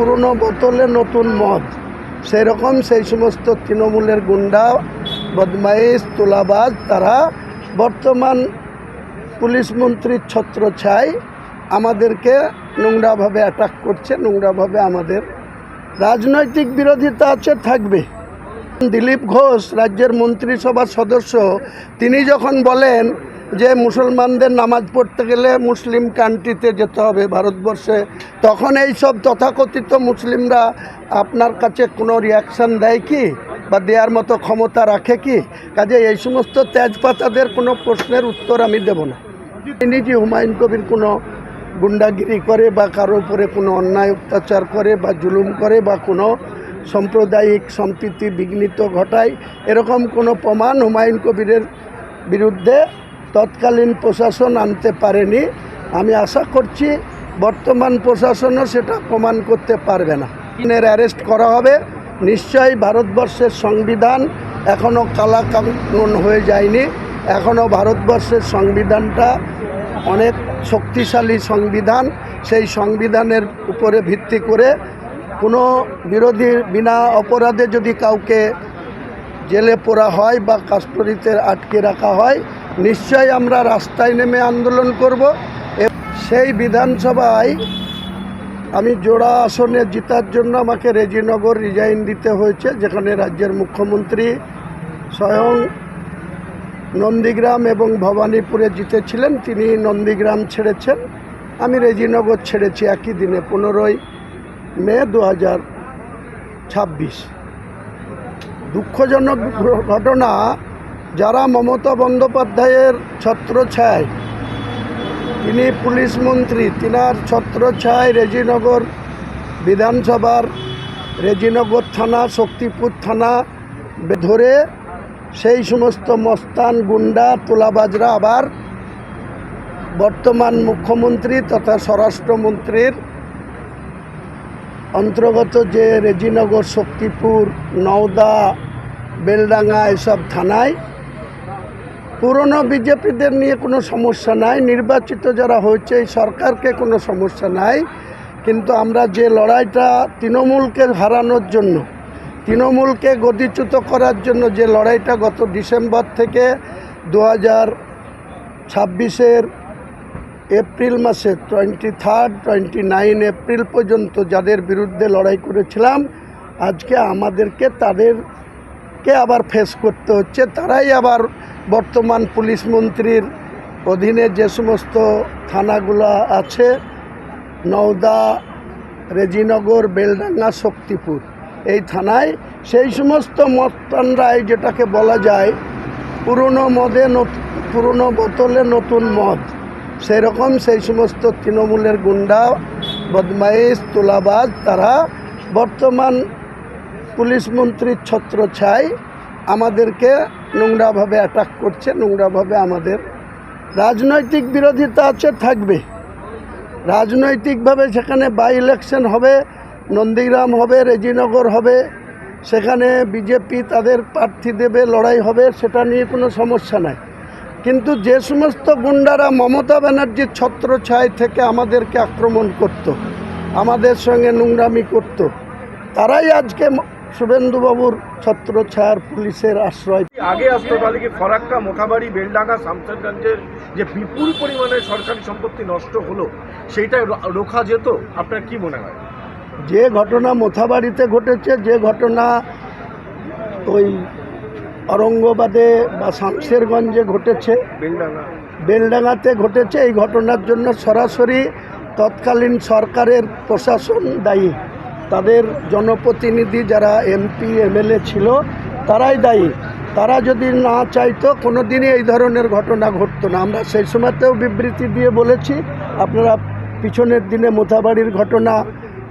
পুরনো বোতলে নতুন মদ, সেরকম সেই সমস্ত তৃণমূলের গুন্ডা বদমাইশ তোলাবাজ তারা বর্তমান পুলিশ মন্ত্রীর ছত্রছায়ায় আমাদেরকে নোংরাভাবে অ্যাটাক করছে, নোংরাভাবে আমাদের রাজনৈতিক বিরোধিতা আছে, থাকবে। দিলীপ ঘোষ রাজ্যের মন্ত্রিসভার সদস্য, তিনি যখন বলেন যে মুসলমানদের নামাজ পড়তে গেলে মুসলিম কান্ট্রিতে যেতে হবে ভারতবর্ষে, তখন এই সব তথাকথিত মুসলিমরা আপনার কাছে কোনো রিয়াকশান দেয় কি বা দেওয়ার মতো ক্ষমতা রাখে কি? কাজে এই সমস্ত তেজপাতাদের কোনো প্রশ্নের উত্তর আমি দেব না। তিনি যে হুমায়ুন কবির কোনো গুন্ডাগিরি করে বা কারো উপরে কোনো অন্যায় অত্যাচার করে বা জুলুম করে বা কোনো সাম্প্রদায়িক সম্প্রীতি বিঘ্নিত ঘটায়, এরকম কোনো প্রমাণ হুমায়ুন কবিরের বিরুদ্ধে তৎকালীন প্রশাসন আনতে পারেনি। আমি আশা করছি বর্তমান প্রশাসনও সেটা প্রমাণ করতে পারবে না। এর অ্যারেস্ট করা হবে। নিশ্চয়ই ভারতবর্ষের সংবিধান এখনও কালাকানুন হয়ে যায়নি। এখনও ভারতবর্ষের সংবিধানটা অনেক শক্তিশালী সংবিধান। সেই সংবিধানের উপরে ভিত্তি করে কোনো বিরোধী বিনা অপরাধে যদি কাউকে জেলে পোড়া হয় বা কাস্টডিতে আটকে রাখা হয়, নিশ্চয়ই আমরা রাস্তায় নেমে আন্দোলন করব। সেই বিধানসভায় আমি জোড়া আসনে জেতার জন্য আমাকে রেজিনগর রিজাইন দিতে হয়েছে, যেখানে রাজ্যের মুখ্যমন্ত্রী স্বয়ং নন্দীগ্রাম এবং ভবানীপুরে জিতেছিলেন, তিনি নন্দীগ্রাম ছেড়েছেন, আমি রেজিনগর ছেড়েছি একই দিনে 15ই মে 2026। দুঃখজনক ঘটনা, যারা মমতা বন্দ্যোপাধ্যায়ের ছত্রছায়ায়, তিনি পুলিশ মন্ত্রী, তিনার ছত্রছায়ায় রেজিনগর বিধানসভার রেজিনগর থানা, শক্তিপুর থানা ধরে সেই সমস্ত মস্তান গুন্ডা তোলাবাজরা আবার বর্তমান মুখ্যমন্ত্রী তথা স্বরাষ্ট্রমন্ত্রীর অন্তর্গত যে রেজিনগর, শক্তিপুর, নওদা, বেলডাঙ্গা এসব থানায় পুরনো বিজেপিদের নিয়ে কোনো সমস্যা নাই, নির্বাচিত যারা হয়েছে এই সরকারকে কোনো সমস্যা নাই। কিন্তু আমরা যে লড়াইটা তৃণমূলকে হারানোর জন্য, তৃণমূলকে গদিচ্যুত করার জন্য যে লড়াইটা গত ডিসেম্বর থেকে 2026-এর এপ্রিল মাসে 29 এপ্রিল পর্যন্ত যাদের বিরুদ্ধে লড়াই করেছিলাম, আজকে আমাদেরকে তাদেরকে আবার ফেস করতে হচ্ছে। তারাই আবার বর্তমান পুলিশ মন্ত্রীর অধীনে যে সমস্ত থানাগুলো আছে, নওদা, রেজিনগর, বেলডাঙ্গা, শক্তিপুর, এই থানায় সেই সমস্ত মস্তানরাই, যেটাকে বলা যায় পুরনো বোতলে নতুন মদ, সেরকম সেই সমস্ত তৃণমূলের গুন্ডা বদমাইশ তোলাবাজ তারা বর্তমান পুলিশ মন্ত্রীর ছত্রছায়ায় আমাদেরকে নোংরাভাবে অ্যাটাক করছে, নোংরাভাবে আমাদের রাজনৈতিক বিরোধিতা আছে, থাকবে। রাজনৈতিকভাবে সেখানে বাই ইলেকশন হবে, নন্দীগ্রাম হবে, রেজিনগর হবে, সেখানে বিজেপি তাদের প্রার্থী দেবে, লড়াই হবে, সেটা নিয়ে কোনো সমস্যা নাই। কিন্তু যে সমস্ত গুন্ডারা মমতা ব্যানার্জির ছত্রছায়ায় থেকে আমাদেরকে আক্রমণ করত, আমাদের সঙ্গে নোংরামি করত, তারাই আজকে শুভেন্দুবাবুর ছত্রছায়ার পুলিশের আশ্রয়। আগে আসতো তাহলে কি ফরাক্কা, মোথাবাড়ি, বেলডাঙ্গা, শামসেরগঞ্জের যে বিপুল পরিমাণে সরকারি সম্পত্তি নষ্ট হলো, সেইটা রোখা যেত? আপনার কি মনে হয়? যে ঘটনা মোথাবাড়িতে ঘটেছে, যে ঘটনা ওই অরঙ্গবাদে বা শামসেরগঞ্জে ঘটেছে, বেলডাঙ্গাতে ঘটেছে, এই ঘটনার জন্য সরাসরি তৎকালীন সরকারের প্রশাসন দায়ী। তাদের জনপ্রতিনিধি যারা এমপি এমএলএ ছিল তারাই দায়ী। তারা যদি না চাইতো কোনো দিনই এই ধরনের ঘটনা ঘটতো না। আমরা সেই সময়তেও বিবৃতি দিয়ে বলেছি, আপনারা পিছনের দিনে মোথাবাড়ির ঘটনা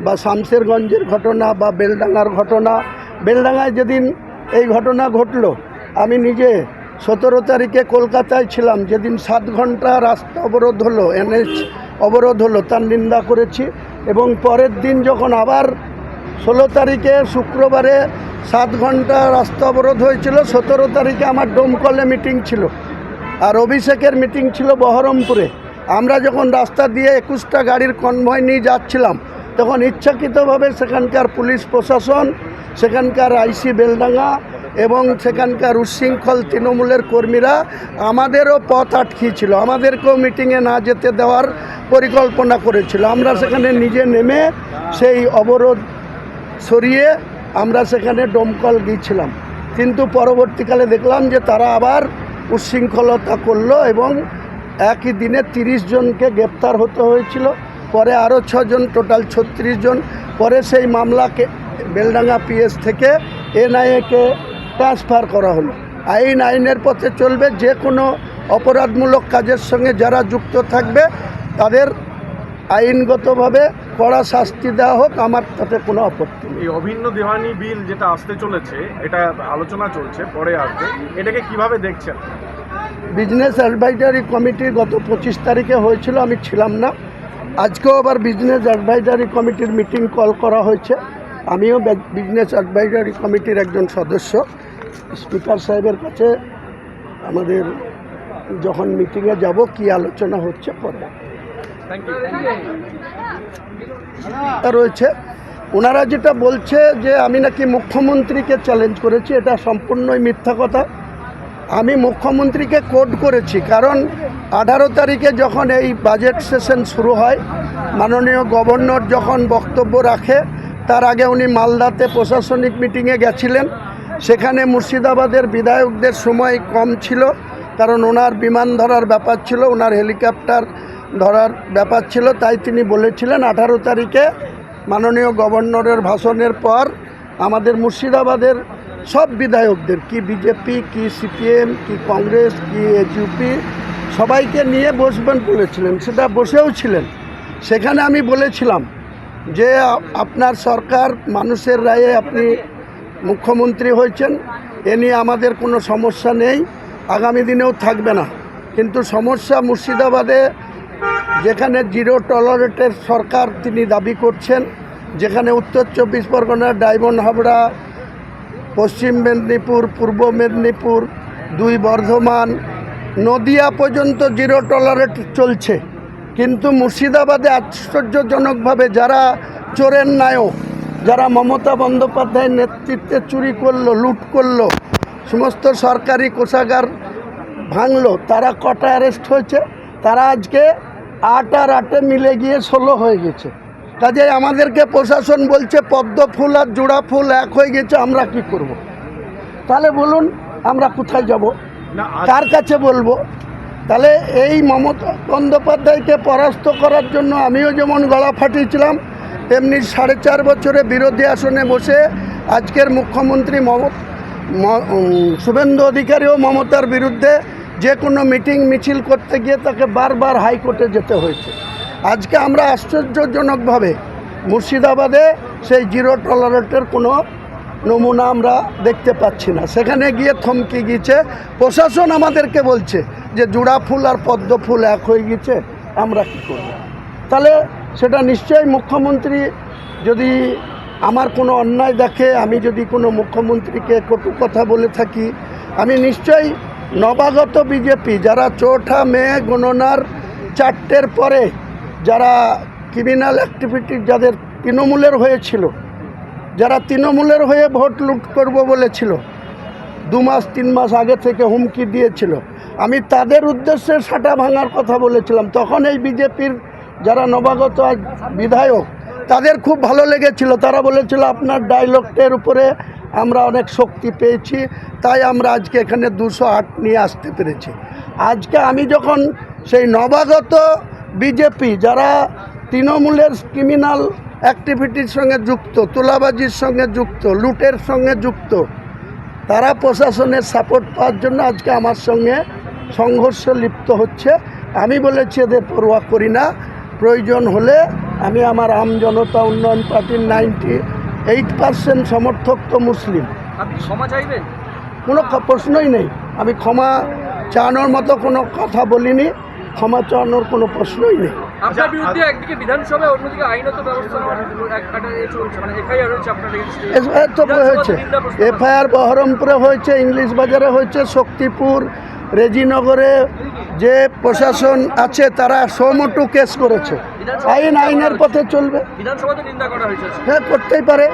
বা শামসেরগঞ্জের ঘটনা বা বেলডাঙ্গার ঘটনা, বেলডাঙ্গায় যেদিন এই ঘটনা ঘটলো, আমি নিজে 17 তারিখে কলকাতায় ছিলাম, যেদিন 7 ঘন্টা রাস্তা অবরোধ হলো, NH অবরোধ হলো, তার নিন্দা করেছি। এবং পরের দিন যখন আবার 16 তারিখে শুক্রবারে 7 ঘন্টা রাস্তা অবরোধ হয়েছিল, 17 তারিখে আমার ডোমকলে মিটিং ছিল আর অভিষেকের মিটিং ছিল বহরমপুরে। আমরা যখন রাস্তা দিয়ে 21টা গাড়ির কনভয় নিয়ে যাচ্ছিলাম, তখন ইচ্ছাকৃতভাবে সেখানকার পুলিশ প্রশাসন, সেখানকার আইসি বেলডাঙ্গা এবং সেখানকার উচ্ছৃঙ্খল তৃণমূলের কর্মীরা আমাদেরও পথ আটকিয়েছিল, আমাদেরকেও মিটিংয়ে না যেতে দেওয়ার পরিকল্পনা করেছিল। আমরা সেখানে নিজে নেমে সেই অবরোধ সরিয়ে আমরা সেখানে দমকল গিয়েছিলাম, কিন্তু পরবর্তীকালে দেখলাম যে তারা আবার উচ্ছৃঙ্খলতা করলো এবং একই দিনে 30 জনকে গ্রেপ্তার হতে হয়েছিল। পরে আরও 6 জন, টোটাল 36 জন। পরে সেই মামলাকে বেলডাঙ্গা পিএস থেকে এনআইএকে ট্রান্সফার করা হলো। আইনের পথে চলবে, যে কোনো অপরাধমূলক কাজের সঙ্গে যারা যুক্ত থাকবে তাদের আইনগতভাবে কড়া শাস্তি দেওয়া হোক, আমার তাতে কোনো আপত্তি নেই। এই অভিন্ন দেওয়ানি বিল যেটা আসতে চলেছে, এটা আলোচনা চলছে, পরে আসবে, এটাকে কিভাবে দেখছেন? বিজনেস অ্যাডভাইজারি কমিটি গত 25 তারিখে হয়েছিল, আমি ছিলাম না। আজকেও আবার বিজনেস অ্যাডভাইজারি কমিটির মিটিং কল করা হয়েছে। আমিও বিজনেস অ্যাডভাইজারি কমিটির একজন সদস্য। স্পিকার সাহেবের কাছে আমাদের যখন মিটিংয়ে যাব কি আলোচনা হচ্ছে পরে রয়েছে। ওনারা যেটা বলছে যে আমি নাকি মুখ্যমন্ত্রীকে চ্যালেঞ্জ করেছি, এটা সম্পূর্ণই মিথ্যা কথা। আমি মুখ্যমন্ত্রীকে কোড করেছি, কারণ 18 তারিখে যখন এই বাজেট সেশন শুরু হয়, মাননীয় গভর্নর যখন বক্তব্য রাখে তার আগে উনি মালদাতে প্রশাসনিক মিটিংয়ে গেছিলেন। সেখানে মুর্শিদাবাদের বিধায়কদের সময় কম ছিল, কারণ ওনার বিমান ধরার ব্যাপার ছিল, ওনার হেলিকপ্টার ধরার ব্যাপার ছিল। তাই তিনি বলেছিলেন 18 তারিখে মাননীয় গভর্নরের ভাষণের পর আমাদের মুর্শিদাবাদের সব বিধায়কদের, কি বিজেপি, কি সিপিএম, কি কংগ্রেস, কি এসইউপি, সবাইকে নিয়ে বসবেন বলেছিলেন। সেটা বসেও ছিলেন। সেখানে আমি বলেছিলাম যে আপনার সরকার মানুষের রায়ে আপনি মুখ্যমন্ত্রী হয়েছেন, এ নিয়ে আমাদের কোনো সমস্যা নেই, আগামী দিনেও থাকবে না। কিন্তু সমস্যা মুর্শিদাবাদে, যেখানে জিরো টলারেটের সরকার তিনি দাবি করছেন, যেখানে উত্তর 24 পরগনার ডায়মন্ড হাবড়া, পশ্চিম মেদিনীপুর, পূর্ব মেদিনীপুর, 2 বর্ধমান, নদিয়া পর্যন্ত জিরো টলারেট চলছে। কিন্তু মুর্শিদাবাদে আশ্চর্যজনকভাবে যারা চোরের নায়ক, যারা মমতা বন্দ্যোপাধ্যায়ের নেতৃত্বে চুরি করলো, লুট করলো, সমস্ত সরকারি কোষাগার ভাঙলো, তারা কটা অ্যারেস্ট হয়েছে? তারা আজকে 8 আর 8 মিলে গিয়ে 16 হয়ে গেছে। কাজেই আমাদেরকে প্রশাসন বলছে পদ্ম ফুল আর জোড়া ফুল এক হয়ে গেছে, আমরা কি করব? তাহলে বলুন আমরা কোথায় যাব, কার কাছে বলবো? তাহলে এই মমতা বন্দ্যোপাধ্যায়কে পরাস্ত করার জন্য আমিও যেমন গলা ফাটিয়েছিলাম, তেমনি 4.5 বছরে বিরোধী আসনে বসে আজকের মুখ্যমন্ত্রী শুভেন্দু অধিকারীও মমতার বিরুদ্ধে যে কোনো মিটিং মিছিল করতে গিয়ে তাকে বারবার হাইকোর্টে যেতে হয়েছে। আজকে আমরা আশ্চর্যজনকভাবে মুর্শিদাবাদে সেই জিরো টলারেটের কোনো নমুনা আমরা দেখতে পাচ্ছি না। সেখানে গিয়ে থমকে গিয়েছে। প্রশাসন আমাদেরকে বলছে যে জোড়া ফুল আর পদ্ম ফুল এক হয়ে গেছে, আমরা কী করব? তাহলে সেটা নিশ্চয়ই মুখ্যমন্ত্রী যদি আমার কোনো অন্যায় দেখে, আমি যদি কোনো মুখ্যমন্ত্রীকে কটু কথা বলে থাকি, আমি নিশ্চয়ই নবাগত বিজেপি যারা 4 মে গণনার 4টের পরে যারা ক্রিমিনাল অ্যাক্টিভিটি, যাদের তৃণমূলের হয়েছিল, যারা তৃণমূলের হয়ে ভোট লুট করব বলেছিল, 2 মাস 3 মাস আগে থেকে হুমকি দিয়েছিল, আমি তাদের উদ্দেশ্যে সাটা ভাঙার কথা বলেছিলাম। তখন এই বিজেপির যারা নবাগত বিধায়ক, তাদের খুব ভালো লেগেছিল। তারা বলেছিল আপনার ডায়লগটের উপরে আমরা অনেক শক্তি পেয়েছি, তাই আমরা আজকে এখানে 208 নিয়ে আসতে পেরেছি। আজকে আমি যখন সেই নবাগত বিজেপি যারা তৃণমূলের ক্রিমিনাল অ্যাক্টিভিটির সঙ্গে যুক্ত, তোলাবাজির সঙ্গে যুক্ত, লুটের সঙ্গে যুক্ত, তারা প্রশাসনের সাপোর্ট পাওয়ার জন্য আজকে আমার সঙ্গে সংঘর্ষে লিপ্ত হচ্ছে। আমি বলেছি এদের পরোয়া করি না, প্রয়োজন হলে আমি আমার আম জনতা উন্নয়ন পার্টির 98% সমর্থক তো মুসলিম। আপনি ক্ষমা চাইবেন? কোনো প্রশ্নই নেই। আমি ক্ষমা চাওয়ানোর মতো কোনো কথা বলিনি, ক্ষমা চাওয়ানোর কোনো প্রশ্নই নেই। আপনার বিরুদ্ধে একদিকে বিধানসভায়, অন্যদিকে আইনত ব্যবস্থা চলছে, মানে এফআইআর হয়েছে আপনার এগেইনস্টে। এফআইআর তো হয়েছে, এফআইআর বহরমপুরে হয়েছে, ইংলিশ বাজারে হয়েছে, শক্তিপুর, রেজিনগরে যে প্রশাসন আছে তারা সমটু কেস করেছে। আইনের পথে চলবে। বিধানসভাতে নিন্দা করা হয়েছে। হ্যাঁ, করতেই পারে,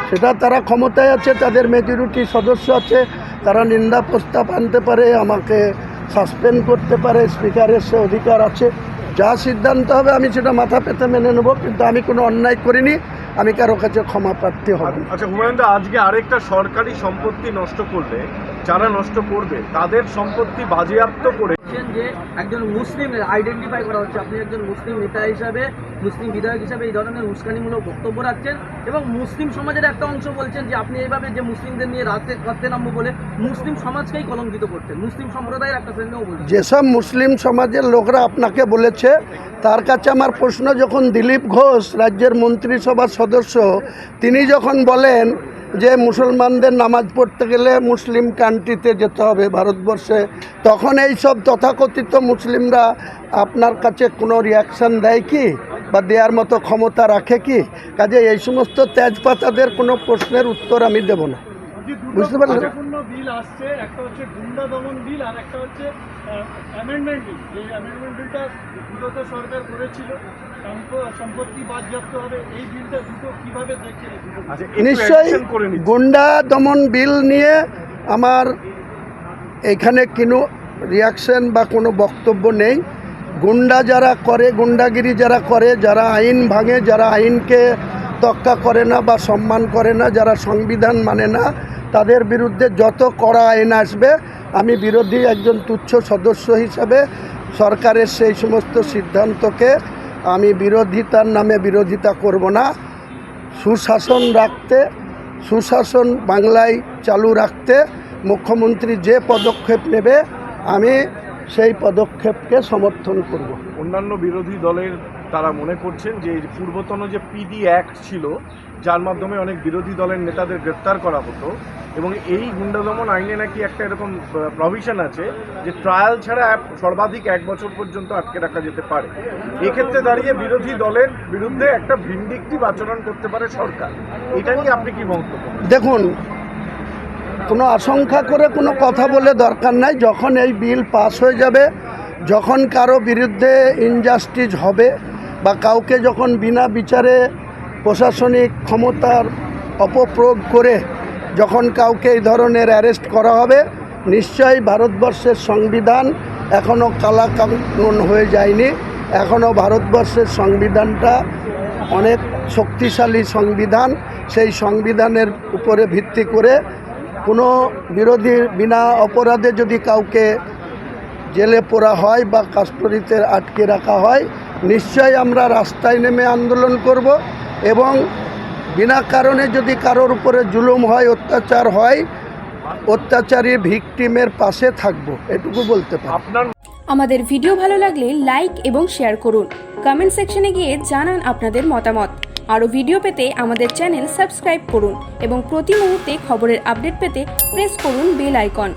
সেটা তারা ক্ষমতায় আছে, তাদের মেজরিটি সদস্য আছে, তারা নিন্দা প্রস্তাব আনতে পারে, আমাকে সাসপেন্ড করতে পারে, স্পিকারের সে অধিকার আছে। যা সিদ্ধান্ত হবে আমি সেটা মাথা পেতে মেনে নেব, কিন্তু আমি কোনো অন্যায় করিনি, আমি কারো কাছে ক্ষমা প্রার্থী হব। আচ্ছা হুমায়ুন দা, আজকে আরেকটা সরকারি সম্পত্তি নষ্ট করলে যারা নষ্ট করবে তাদের সম্পত্তি বাজেয়াপ্ত করে যে একজন মুসলিম আইডেন্টিফাই করা হচ্ছে, আপনি একজন মুসলিম নেতা হিসাবে, মুসলিম বিধায়ক হিসাবে এই ধরনের উস্কানিমূলক বক্তব্য রাখছেন এবং মুসলিম সমাজের একটা অংশ বলছেন যে আপনি এইভাবে যে মুসলিমদের নিয়ে রাস্তায় নামবো বলে মুসলিম সমাজকেই কলঙ্কিত করছেন, মুসলিম সম্প্রদায়ের একটা শ্রেণীও বলছেন। যেসব মুসলিম সমাজের লোকরা আপনাকে বলেছে, তার কাছে আমার প্রশ্ন, যখন দিলীপ ঘোষ রাজ্যের মন্ত্রিসভার সদস্য, তিনি যখন বলেন যে মুসলমানদের নামাজ পড়তে গেলে মুসলিম কান্ট্রিতে যেতে হবে ভারতবর্ষে, তখন এই সব তথাকথিত মুসলিমরা আপনার কাছে কোনো রিয়াকশান দেয় কি, বা দেওয়ার মতো ক্ষমতা রাখে কি? কাজে এই সমস্ত তেজপাতাদের কোনো প্রশ্নের উত্তর আমি দেব না, বুঝতে পারলেন? বিল আসছে, একটা হচ্ছে গুন্ডা দমন বিল আর একটা হচ্ছে অ্যামেন্ডমেন্ট বিল। এই অ্যামেন্ডমেন্ট বিলটা বিগত সরকার করেছিল, সম্পত্তি বাজেয়াপ্ত হবে, এই বিলটা দুটো কিভাবে দেখছেন? নিশ্চয়ই গুন্ডা দমন বিল নিয়ে আমার এখানে কোনো রিয়াকশন বা কোনো বক্তব্য নেই। গুন্ডা যারা করে, গুন্ডাগিরি যারা করে, যারা আইন ভাঙে, যারা আইনকে তোয়াক্কা করে না বা সম্মান করে না, যারা সংবিধান মানে না, তাদের বিরুদ্ধে যত কড়া আইন আসবে, আমি বিরোধী একজন তুচ্ছ সদস্য হিসাবে সরকারের সেই সমস্ত সিদ্ধান্তকে আমি বিরোধিতার নামে বিরোধিতা করব না। সুশাসন রাখতে, সুশাসন বাংলায় চালু রাখতে মুখ্যমন্ত্রী যে পদক্ষেপ নেবে আমি সেই পদক্ষেপকে সমর্থন করব। অন্যান্য বিরোধী দলের তারা মনে করছেন যে পূর্বতন যে পিডি অ্যাক্ট ছিল, যার মাধ্যমে অনেক বিরোধী দলের নেতাদের গ্রেপ্তার করা হতো, এবং এই গুন্ডা দমন আইনে নাকি একটা এরকম প্রভিশন আছে যে ট্রায়াল ছাড়া সর্বাধিক 1 বছর পর্যন্ত আটকে রাখা যেতে পারে। এক্ষেত্রে দাঁড়িয়ে বিরোধী দলের বিরুদ্ধে একটা ভিন্ডিকটিভ আচরণ করতে পারে সরকার। এটা নিয়ে আপনি কি মন্তব্য? দেখুন, কোনো আশঙ্কা করে কোনো কথা বলে দরকার নাই। যখন এই বিল পাস হয়ে যাবে, যখন কারো বিরুদ্ধে ইনজাস্টিস হবে বা কাউকে যখন বিনা বিচারে প্রশাসনিক ক্ষমতার অপপ্রয়োগ করে যখন কাউকে এই ধরনের অ্যারেস্ট করা হবে, নিশ্চয়ই ভারতবর্ষের সংবিধান এখনও কালাকানুন হয়ে যায়নি। এখনও ভারতবর্ষের সংবিধানটা অনেক শক্তিশালী সংবিধান। সেই সংবিধানের উপরে ভিত্তি করে কোনো বিরোধী বিনা অপরাধে যদি কাউকে জেলে পোরা হয় বা কাস্টডিতে আটকে রাখা হয়, নিশ্চয়ই আমরা রাস্তায় নেমে আন্দোলন করব এবং বিনা কারণে যদি কারোর উপরে জুলুম হয়, অত্যাচার হয়, অত্যাচারী ভিকটিমের পাশে থাকব, এটুকু বলতে পারি। আমাদের ভিডিও ভালো লাগলে লাইক এবং শেয়ার করুন। কমেন্ট সেকশনে গিয়ে জানান আপনাদের মতামত। আরও ভিডিও পেতে আমাদের চ্যানেল সাবস্ক্রাইব করুন এবং প্রতি মুহূর্তে খবরের আপডেট পেতে প্রেস করুন বেল আইকন।